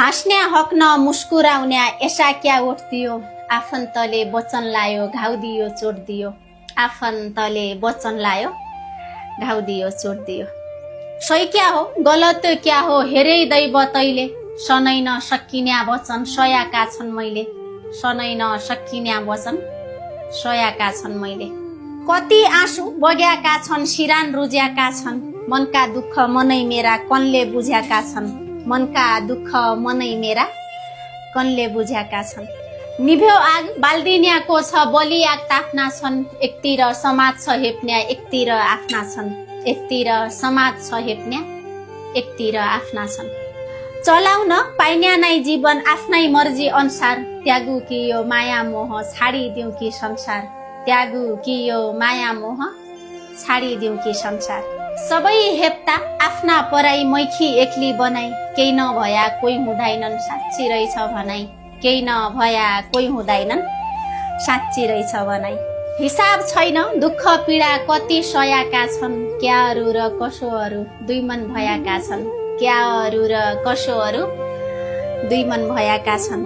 हाँस्ने हक न मुस्कुराउने ऐसा क्या उठ्दियो। आफन्तले वचन लायो घाउ दियो चोट दियो। आफन्तले वचन लायो घाउ दियो चोट दियो। सही क्या हो गलत क्या हो हेरै दैव तैले। सनै न सकिन्या वचन सयाका छन् मैले। सनै न सकिन्या वचन सयाका छन् मैले। कति आँसु बग्याका छन् सिरान रुज्याका छन्। मनका दुःख मनै मेरा कनले बुझ्याका छन्। मनका दुःख मनै मेरा कनले बुझ्याका छन्। निभ्यो आग बाल्दिन्याको छ बलि आग ताप्ना छन्। एकतिर समाज छ हेप्न्या एकतिर आफ्ना छन्। एकतिर समाज छ हेप्न्या एकतिर आफ्ना छन्। चलाउन पाइन्या नै जीवन आफ्नै मर्जी अनुसार। त्यागु कि यो माया मोह छाडिदिउँ कि संसार। त्यागु कि यो माया मोह छाडिदिउँ कि संसार। सबै हेप्ता आफ्ना पराई मैखी एक्ली बनाई। केही नभया कोही हुँदैनन् साँच्ची रहेछ भनाई। केही नभया कोही हुँदैनन् साँच्ची रहेछ भनाई। हिसाब छैन दुःख पीडा कति सयाका छन्। क्याहरू र कसोहरू दुई मन भएका छन्। क्याहरू र कसोहरू दुई मन भएका छन्।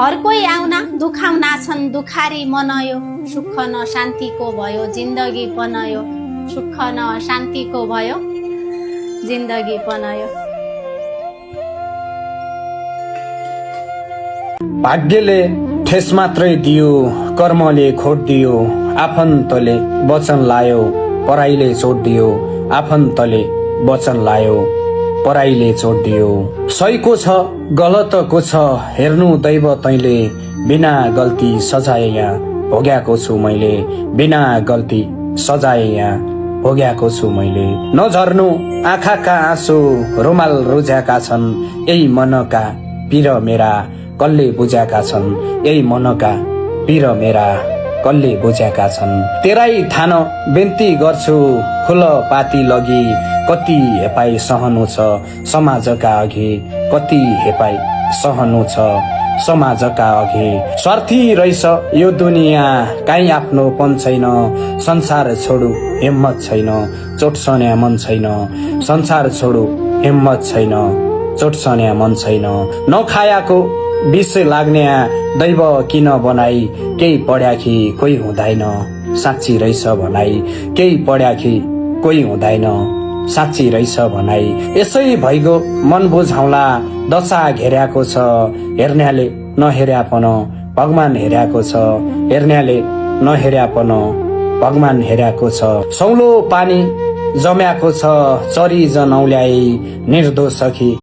हर कोही आउना दुखाउना छन्। दुखारी मनायो सुख न शान्तिको भयो जिन्दगी बनायो। सुख न शान्तिको भयो जिन्दगी बनायो। भाग्यले ठेस मात्रै दियो कर्मले खोट दियो। आफन्तले वचन लायो पराईले चोट दियो। आफन्तले वचन लायो पराईले चोट दियो। सहीको छ गलतको छ हेर्नु दैव तैले। बिना गल्ती सजाय यहाँ भोग्याको छु मैले। बिना गल्ती सजाय यहाँ भोग्याको छु मैले। नझर्नु आँखाका आँसु रुमाल रुझ्याका छन्। यही मनका पीर मेरा कसले बुझ्याका छन्। यही मनका पीर मेरा कसले बुझ्याका छन्। तेरै थान बिन्ती गर्छु खुल पाती लगी। कति हेपाई सहनु छ समाजका अघि। कति हेपाई सहनु छ समाजका अघि। स्वार्थी रहेछ यो दुनियाँ काहीँ आफ्नोपन छैन। संसार छोडु हिम्मत छैन चोट सन्या मन छैन। संसार छोडु हिम्मत छैन चोट सन्या मन छैन। नखायाको विष लाग्ने दैव किन बनाई। केही पढ्याखि कोही हुँदैन साँच्ची रहेछ भनाई। केही पढ्याखि कोही हुँदैन साँच्ची रहेछ भनाई। यसै भइगो मन बुझाउला दशा घेर्याको छ। हेर्न्याले नहेर्यापन भगवान हेर्याको छ। हेर्न्याले नहेर्यापन भगवान हेर्याको छ। सौलो पानी जम्याको छ चरी जनौल्याई निर्दोष सखी।